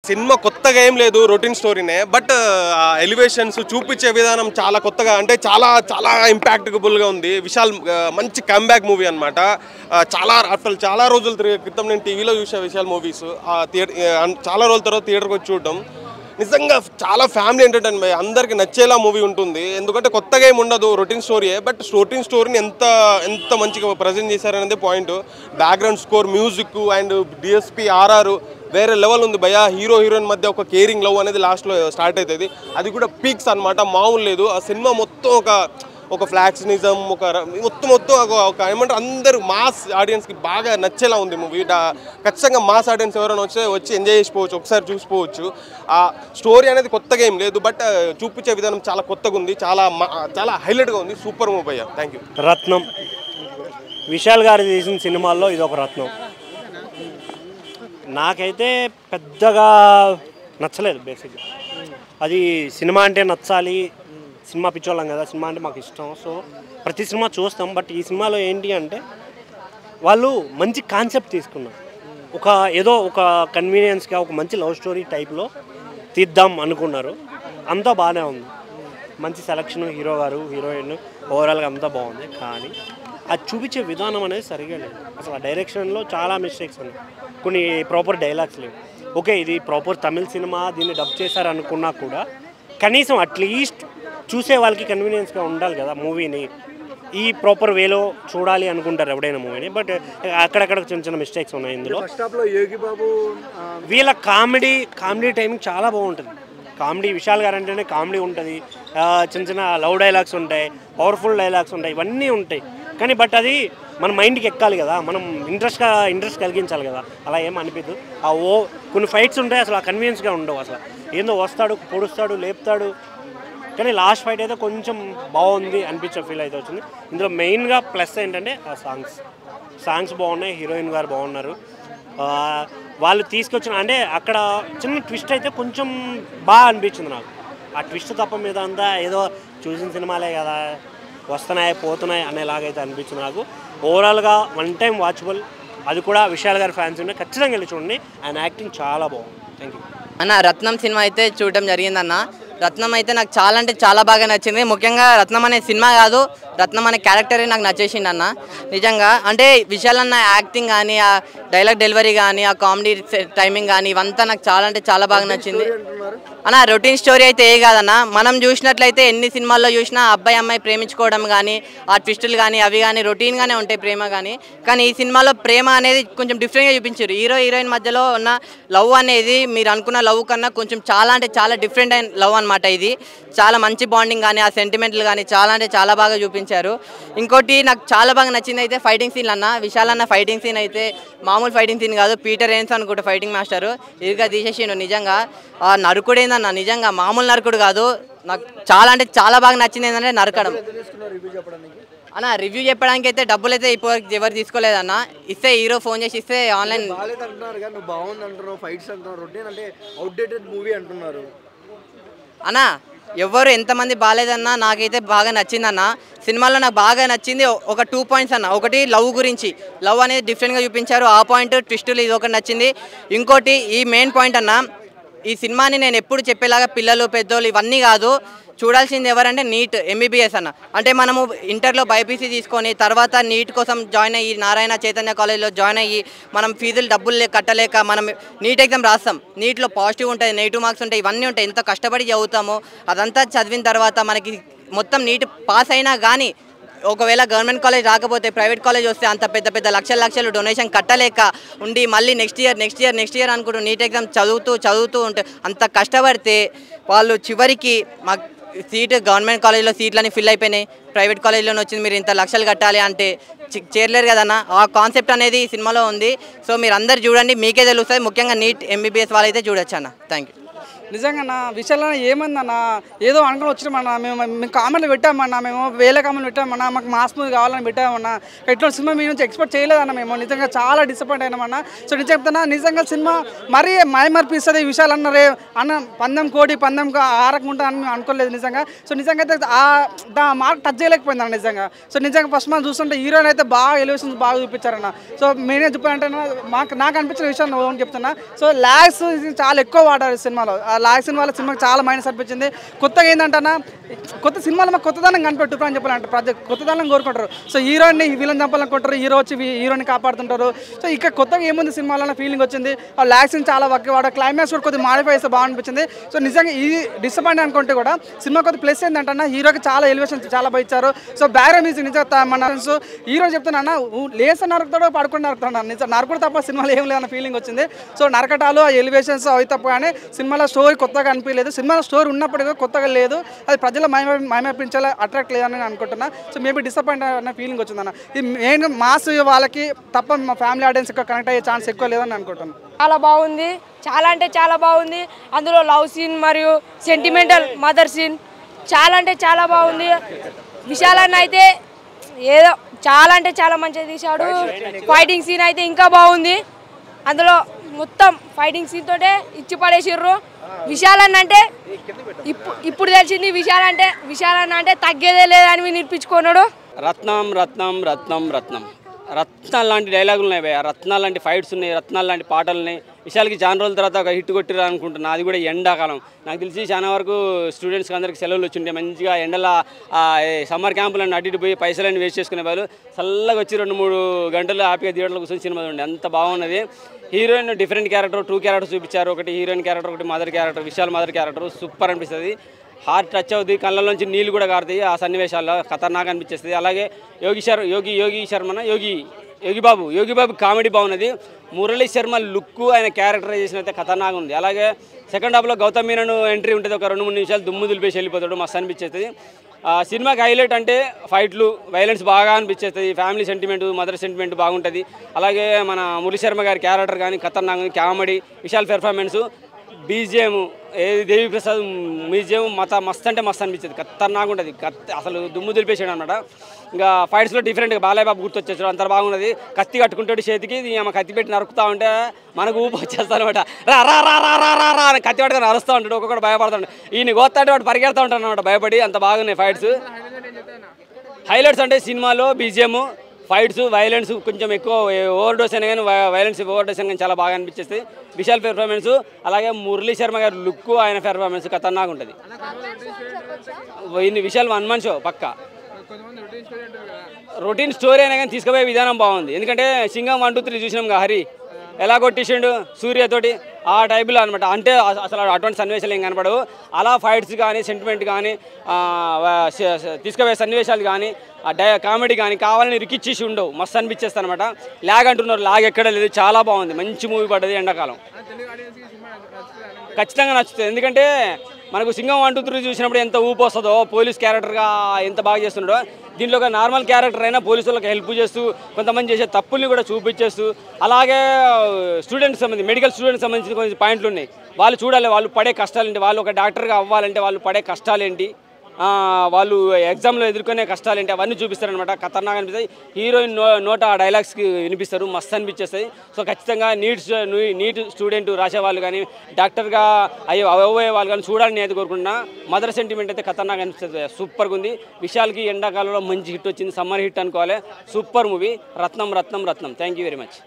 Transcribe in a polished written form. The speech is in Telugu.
సినిమా కొత్తగా ఏం లేదు, రొటీన్ స్టోరీనే. బట్ ఎలివేషన్స్ చూపించే విధానం చాలా కొత్తగా, అంటే చాలా చాలా ఇంపాక్టబుల్గా ఉంది. విశాల్ మంచి కమ్బ్యాక్ మూవీ అనమాట. చాలా రోజుల క్రితం నేను టీవీలో చూసా విశాల్ మూవీస్. చాలా రోజుల తర్వాత థియేటర్కి వచ్చి చూడటం నిజంగా చాలా ఫ్యామిలీ ఎంటర్టైన్మెంట్, అందరికి నచ్చేలా మూవీ ఉంటుంది. ఎందుకంటే కొత్తగా ఏమి ఉండదు, రొటీన్ స్టోరీయే. బట్ రొటీన్ స్టోరీని ఎంత మంచిగా ప్రజెంట్ చేశారనేది point. Background score, music and DSP RR వేరే లెవెల్ ఉంది భయ్య. హీరో హీరోయిన్ మధ్య ఒక కేరింగ్ లవ్ అనేది లాస్ట్లో స్టార్ట్ అవుతుంది. అది కూడా పీక్స్ అనమాట, మామూలు లేదు. ఆ సినిమా మొత్తం ఒక ఫ్లాక్సినిజం, మొత్తం ఒక ఏమంటారు, అందరూ మాస్ ఆడియన్స్కి బాగా నచ్చేలా ఉంది మూవీ. ఖచ్చితంగా మాస్ ఆడియన్స్ ఎవరైనా వచ్చి ఎంజాయ్ చేసిపోవచ్చు, ఒకసారి చూసిపోవచ్చు. ఆ స్టోరీ అనేది కొత్తగా ఏం లేదు, బట్ చూపించే విధానం చాలా కొత్తగా ఉంది, చాలా హైలైట్గా ఉంది. సూపర్ మూవీ అయ్యా. Thank you. రత్నం విశాల్ గారు తీసిన సినిమాల్లో ఇది ఒక రత్నం. నాకైతే పెద్దగా నచ్చలేదు బేసిక్గా. అది సినిమా అంటే నచ్చాలి, సినిమా పిచ్చోళ్ళం కదా, సినిమా అంటే మాకు ఇష్టం. సో ప్రతి సినిమా చూస్తాం. బట్ ఈ సినిమాలో ఏంటి అంటే వాళ్ళు మంచి కాన్సెప్ట్ తీసుకున్నారు. ఏదో ఒక కన్వీనియన్స్గా ఒక మంచి లవ్ స్టోరీ టైప్లో తీద్దాం అనుకున్నారు. అంతా బాగానే ఉంది, మంచి సెలక్షన్, హీరో గారు, హీరోయిన్, ఓవరాల్గా అంతా బాగుంది. కానీ అది చూపించే విధానం అనేది సరిగా లేదు. అసలు ఆ డైరెక్షన్లో చాలా మిస్టేక్స్ ఉన్నాయి. కొన్ని ప్రాపర్ డైలాగ్స్ లేవు. ఓకే, ఇది ప్రాపర్ తమిళ్ సినిమా, దీన్ని డబ్ చేశారనుకున్నా కూడా కనీసం అట్లీస్ట్ చూసే వాళ్ళకి కన్వీనియన్స్గా ఉండాలి కదా మూవీని. ఈ ప్రాపర్ వేలో చూడాలి అనుకుంటారు ఎవడైనా మూవీని. బట్ అక్కడక్కడ చిన్న చిన్న మిస్టేక్స్ ఉన్నాయి ఇందులో. వీళ్ళ కామెడీ టైమింగ్ చాలా బాగుంటుంది. కామెడీ, విశాల్ గారు అంటేనే కామెడీ ఉంటుంది, చిన్న చిన్న లవ్ డైలాగ్స్ ఉంటాయి, పవర్ఫుల్ డైలాగ్స్ ఉంటాయి, ఇవన్నీ ఉంటాయి. కానీ బట్ అది మన మైండ్కి ఎక్కాలి కదా, మనం ఇంట్రెస్ట్ కలిగించాలి కదా. అలా ఏం అనిపించదు. కొన్ని ఫైట్స్ ఉంటాయి అసలు ఆ కన్వీనియన్స్గా ఉండవు. అసలు ఏందో వస్తాడు, పొడుస్తాడు, లేపుతాడు. కానీ లాస్ట్ ఫైట్ అయితే కొంచెం బాగుంది అనిపించే ఫీల్ అయితే వచ్చింది. ఇందులో మెయిన్గా ప్లస్ ఏంటంటే ఆ సాంగ్స్ బాగున్నాయి, హీరోయిన్ గారు బాగున్నారు. వాళ్ళు తీసుకొచ్చిన అంటే అక్కడ చిన్న ట్విస్ట్ అయితే కొంచెం బాగా అనిపించింది నాకు. ఆ ట్విస్ట్ తప్ప మీద అంతా ఏదో చూసిన సినిమాలే కదా, వస్తున్నాయి పోతున్నాయి అనేలాగైతే అనిపించింది నాకు. ఓవరాల్గా వన్ టైం వాచబుల్. అది కూడా విశాల్ గారి ఫ్యాన్స్ ఉంటే ఖచ్చితంగా వెళ్ళి చూడండి. ఆయన యాక్టింగ్ చాలా బాగుంది. థ్యాంక్ యూ అన్న. రత్నం సినిమా అయితే చూడడం జరిగిందన్న. రత్నం అయితే నాకు చాలా అంటే చాలా బాగా నచ్చింది. ముఖ్యంగా రత్నం అనే సినిమా కాదు, రత్నం అనే క్యారెక్టరే నాకు నచ్చేసింది అన్న. నిజంగా అంటే విశాల్ అన్న యాక్టింగ్ కానీ, ఆ డైలాగ్ డెలివరీ కానీ, ఆ కామెడీ టైమింగ్ కానీ, ఇవంతా నాకు చాలా అంటే చాలా బాగా నచ్చింది అన్న. రొటీన్ స్టోరీ అయితే ఏ కాదన్న. మనం చూసినట్లయితే ఎన్ని సినిమాల్లో చూసినా అబ్బాయి అమ్మాయి ప్రేమించుకోవడం కానీ, ఆ ట్విస్టులు కానీ, అవి కానీ రొటీన్గానే ఉంటాయి ప్రేమ కానీ. కానీ ఈ సినిమాలో ప్రేమ అనేది కొంచెం డిఫరెంట్గా చూపించారు. హీరో హీరోయిన్ మధ్యలో ఉన్న లవ్ అనేది మీరు అనుకున్న లవ్ కన్నా కొంచెం చాలా అంటే చాలా డిఫరెంట్ అయిన లవ్ అనమాట. ఇది చాలా మంచి బాండింగ్ కానీ, ఆ సెంటిమెంట్లు కానీ చాలా అంటే చాలా బాగా చూపించారు. ఇంకోటి నాకు చాలా బాగా నచ్చింది అయితే ఫైటింగ్ సీన్లు అన్న. విశాల్ అన్న ఫైటింగ్ సీన్ అయితే మామూలు ఫైటింగ్ సీన్ కాదు, పీటర్ ఎయిన్స్ అనుకుంటే ఫైటింగ్ మాస్టర్ ఇదిగా తీసేసిండు. నిజంగా ఆ నరుకుడు ఏందన్న, నిజంగా మామూలు నరుకుడు కాదు. నాకు చాలా అంటే చాలా బాగా నచ్చింది ఏంటంటే నరకడం అన్న. రివ్యూ చెప్పడానికి అయితే డబ్బులు అయితే ఇప్పుడు ఎవరు తీసుకోలేదన్న. ఇస్తే హీరో ఫోన్ చేసి ఇస్తే ఆన్లైన్ అన్న. ఎవరు ఎంతమంది బాగాలేదన్నా నాకైతే బాగా నచ్చిందన్న. సినిమాలో నాకు బాగా నచ్చింది ఒక 2 పాయింట్స్ అన్న. ఒకటి లవ్ గురించి, లవ్ అనేది డిఫరెంట్గా చూపించారు, ఆ పాయింట్. ట్విస్టులు ఇది ఒకటి నచ్చింది. ఇంకోటి ఈ మెయిన్ పాయింట్ అన్న, ఈ సినిమాని నేను ఎప్పుడు చెప్పేలాగా పిల్లలు పెద్దోళ్ళు ఇవన్నీ కాదు, చూడాల్సింది ఎవరంటే నీట్ ఎంబీబీఎస్ అన్న. అంటే మనము ఇంటర్లో బైపీసీ తీసుకొని తర్వాత నీట్ కోసం జాయిన్ అయ్యి నారాయణ చైతన్య కాలేజ్లో జాయిన్ అయ్యి మనం ఫీజులు డబ్బులు కట్టలేక మనం నీట్ ఎగ్జామ్ రాస్తాం. నీట్లో పాజిటివ్ ఉంటాయి, నెగిటివ్ మార్క్స్ ఉంటాయి, ఇవన్నీ ఉంటాయి. ఎంత కష్టపడి చదువుతామో అదంతా చదివిన తర్వాత మనకి మొత్తం నీట్ పాస్ అయినా కానీ ఒకవేళ గవర్నమెంట్ కాలేజ్ రాకపోతే ప్రైవేట్ కాలేజ్ వస్తే అంత పెద్ద పెద్ద లక్షలు డొనేషన్ కట్టలేక ఉండి మళ్ళీ నెక్స్ట్ ఇయర్ అనుకుంటూ నీట్ ఎగ్జామ్ చదువుతూ ఉంటే అంత కష్టపడితే వాళ్ళు చివరికి మాకు సీట్ గవర్నమెంట్ కాలేజ్లో సీట్లని ఫిల్ అయిపోయినాయి, ప్రైవేట్ కాలేజ్లోనే వచ్చింది, మీరు ఇంత లక్షలు కట్టాలి అంటే చేరలేరు కదన్న. ఆ కాన్సెప్ట్ అనేది ఈ సినిమాలో ఉంది. సో మీరు అందరు చూడండి, మీకే తెలుస్తుంది. ముఖ్యంగా నీట్ ఎంబీబీఎస్ వాళ్ళైతే చూడొచ్చు అన్న. Thank you. నిజంగా నా విషయాల్లో ఏమందన్న ఏదో అనుకుని వచ్చినామన్నా మేము కామెంట్లు పెట్టామన్నా మేము వేరే కామెంట్లు పెట్టామన్నా మాకు మాస్ మూవీ కావాలని పెట్టామన్నా ఎట్లా సినిమా మీ నుంచి ఎక్స్పెక్ట్ చేయలేదన్న మేము నిజంగా చాలా డిసప్పాయింట్ అయినామన్నా సో నిజం చెప్తున్నా నిజంగా సినిమా మరీ మైమర్పిస్తుంది ఈ విషయాలు అన్నారే అన్న పందెం కోడి పందెం ఆరకుండా అని మేము అనుకోలేదు నిజంగా సో నిజంగా అయితే మార్క్ టచ్ చేయలేకపోయిందన్న నిజంగా సో నిజంగా ఫస్ట్ మనం చూస్తుంటే హీరోయిన్ అయితే బాగా ఎలివేషన్స్ బాగా చూపించారన్న సో నేనే చెప్పానంటే నాకు అనిపించిన విషయం నేను చెప్తున్నా సో లాగ్స్ చాలా ఎక్కువ వాడారు సినిమాలో ఆ లాగ్స్ వల్ల సినిమాకి చాలా మైనస్ అనిపించింది కొత్తగా ఏంటంటే కొత్త సినిమాలో మాకు కొత్తదనం కనిపెట్టు అని చెప్పాలంటే ప్రతి కొత్తదనం కోరుకుంటారు సో హీరోయిన్ని విలన్ చంపాలనుకుంటారు హీరో వచ్చి హీరోని కాపాడుతుంటారు సో ఇక్కడ కొత్తగా ఏముంది సినిమాలో ఫీలింగ్ వచ్చింది ఆ లాగ్స్ చాలా వక్కి వాడు క్లైమాక్స్ కూడా కొద్దిగా మాడిఫై చేస్తే బాగా అనిపించింది సో నిజంగా ఇది డిసప్పాయింట్ అనుకుంటే కూడా సినిమా కొద్దిగా ప్లస్ ఏంటంటే హీరోకి చాలా ఎలివేషన్ చాలా బాగా ఇచ్చారు సో బ్యాక్గ్రౌండ్ మ్యూజిక్ నిజంగా మన హీరో చెప్తున్నా లేస నరుకుతాడో పడుకుని నరుకుతాడు నిజం నరకుడు తప్ప సినిమాలో ఏం లేదన్న ఫీలింగ్ వచ్చింది సో నరకటాలు ఆ ఎలివేషన్స్ అవి తప్ప కానీ సినిమాలో స్టోరీ కొత్తగా అనిపించలేదు సినిమాలో స్టోరీ ఉన్నప్పటికీ కొత్తగా లేదు అది ప్రజల మైమపించేలా అట్రాక్ట్ లేదని నేను అనుకుంటున్నా సో మేబీ డిసప్పాయింట్ అన్న ఫీలింగ్ వచ్చిందన్న ఇది మెయిన్ మాస్ వాళ్ళకి తప్ప మా ఫ్యామిలీ ఆడియన్స్ ఎక్కువ కనెక్ట్ అయ్యే ఛాన్స్ ఎక్కువ లేదని అనుకుంటున్నాను చాలా బాగుంది చాలా అంటే చాలా బాగుంది అందులో లవ్ సీన్ మరియు సెంటిమెంటల్ మదర్ సీన్ చాలా అంటే చాలా బాగుంది విశాలన్న అయితే ఏదో చాలా అంటే చాలా మంచిగా తీశాడు ఫైటింగ్ సీన్ అయితే ఇంకా బాగుంది అందులో మొత్తం ఫైటింగ్ సీన్ తోటే ఇచ్చి పడేసిర్రు విశాలన్న అంటే ఇప్పుడు తెలిసింది విశాలన్న అంటే తగ్గేదే లేదని నిరూపించుకున్నాడు రత్నం రత్నం రత్నం రత్నం రత్నాలు లాంటి డైలాగులు ఉన్నాయి భయ రత్నాలు లాంటి ఫైట్స్ ఉన్నాయి రత్నాలు లాంటి పాటలు ఉన్నాయి విశాల్కి చాలా రోజుల తర్వాత ఒక హిట్ కొట్టిరా అనుకుంటున్నా అది కూడా ఎండాకాలం నాకు తెలిసి చాలా వరకు స్టూడెంట్స్కి అందరికి సెలవులు వచ్చిండే మంచిగా ఎండల సమ్మర్ క్యాంపులను అటు ఇటు పోయి పైసలన్నీ వేస్ట్ చేసుకునే వాళ్ళు చల్లగా వచ్చి 2-3 గంటలు హ్యాపీగా థియేటర్లో కూర్చొని సినిమా ఉండే అంత బాగున్నది హీరోయిన్ డిఫరెంట్ క్యారెక్టర్ 2 క్యారెక్టర్స్ చూపించారు ఒకటి హీరోయిన్ క్యారెక్టర్ ఒకటి mother character Vishal mother character super అనిపిస్తుంది హార్ట్ టచ్ అవుతుంది కళ్ళలోంచి నీళ్ళు కూడా కారుతాయి ఆ సన్నివేశాల్లో ఖతర్నాక్ అనిపించేస్తుంది అలాగే యోగి బాబు కామెడీ బాగున్నది మురళీ శర్మ లుక్ ఆయన క్యారెక్టరైజేషన్ అయితే ఖతర్నాక్ ఉంది అలాగే సెకండ్ హాఫ్లో గౌతమ్ మీనన్ ఎంట్రీ ఉంటుంది ఒక 2-3 నిమిషాలు దుమ్ము దులిపేసి వెళ్ళిపోతాడు మస్తు అనిపించేస్తుంది సినిమాకి హైలైట్ అంటే ఫైట్లు వైలెన్స్ బాగా అనిపించేస్తుంది ఫ్యామిలీ సెంటిమెంట్ మదర్ సెంటిమెంట్ బాగుంటుంది అలాగే మన మురళీ శర్మ గారి క్యారెక్టర్ కానీ ఖతర్నాక్ కామెడీ విశాల్ పెర్ఫార్మెన్స్ బీజిఎం ఏది దేవి ప్రసాద్ మ్యూజియం మస్తు అంటే మస్తు అనిపించేది ఖతర్నాక్ ఉంటుంది అసలు దుమ్ము దులిపేసాడు అనమాట ఇంకా ఫైట్స్లో డిఫరెంట్గా బాలయ్య బాబు గుర్తొచ్చేసాడు అంత బాగున్నది కత్తి కట్టుకుంటాడు చేతికి ఆమె కత్తి పెట్టి నరుకుతా ఉంటే మనకు ఊపి వచ్చేస్తాను అనమాట రా రా రా రా రా రా రా అని కత్తి పట్టుకొని అరుస్తూ ఉంటాడు ఒక్కొక్కటి భయపడుతుంటాడు ఈయన గోత్తాడు వాడు పరిగెడతా ఉంటాడు అనమాట భయపడి అంత బాగున్నాయి ఫైట్స్ హైలైట్స్ అంటే సినిమాలో బీజిఎం ఫైట్స్ వైలెన్స్ కొంచెం ఎక్కువ ఓవర్ డోస్ అయినా కానీ వైలెన్స్ ఓవర్ డోస్ అయినా కానీ చాలా బాగా అనిపించేస్తుంది విశాల్ పెర్ఫార్మెన్స్ అలాగే మురళీ శర్మ గారి లుక్ ఆయన పెర్ఫార్మెన్స్ ఖతర్నాక్ ఉంటుంది ఇన్ని విశాల్ 1 man షో పక్క రొటీన్ స్టోరీ అయినా కానీ తీసుకుపోయే విధానం బాగుంది ఎందుకంటే సింగం 1, 2, 3 చూసినాం హరి ఎలా కొట్టేసిండు సూర్యతోటి ఆ టైపులో అనమాట అంటే అసలు అటువంటి సన్నివేశాలు ఏం కనపడవు అలా ఫైట్స్ కానీ సెంటిమెంట్ కానీ తీసుకుపోయే సన్నివేశాలు కానీ కామెడీ కానీ కావాలని రికిచ్చేసి ఉండవు మస్తు అనిపించేస్తాను అనమాట లాగ్ అంటున్నారు లాగ్ ఎక్కడ లేదు చాలా బాగుంది మంచి మూవీ పడ్డది ఎండాకాలం ఖచ్చితంగా నచ్చుతుంది ఎందుకంటే మనకు సింగం 1, 2, 3 చూసినప్పుడు ఎంత ఊపు వస్తుందో పోలీస్ క్యారెక్టర్గా ఎంత బాగా చేస్తున్నాడో దీంట్లో ఒక నార్మల్ క్యారెక్టర్ అయినా పోలీసులకు హెల్ప్ చేస్తూ కొంతమంది చేసే తప్పుల్ని కూడా చూపించేస్తూ అలాగే స్టూడెంట్స్ సంబంధించి మెడికల్ స్టూడెంట్స్ సంబంధించిన కొన్ని పాయింట్లు ఉన్నాయి వాళ్ళు చూడాలి వాళ్ళు పడే కష్టాలేంటి వాళ్ళు ఒక డాక్టర్గా అవ్వాలంటే వాళ్ళు పడే కష్టాలేంటి వాళ్ళు ఎగ్జామ్లో ఎదుర్కొనే కష్టాలేంటి అవన్నీ చూపిస్తారనమాట ఖతర్నాక్ అనిపిస్తాయి హీరోయిన్ నోట ఆ డైలాగ్స్కి వినిపిస్తారు మస్తు అనిపించేస్తాయి సో ఖచ్చితంగా నీట్ స్టూడెంట్ రాసేవాళ్ళు కానీ డాక్టర్గా అవ్వే వాళ్ళు కానీ చూడాలని అయితే కోరుకుంటున్నా మదర్ సెంటిమెంట్ అయితే ఖతర్నాక్ అనిపిస్తుంది సూపర్గా ఉంది విశాల్కి ఎండాకాలంలో మంచి హిట్ వచ్చింది సమ్మర్ హిట్ అనుకోవాలి super movie Ratnam thank you very much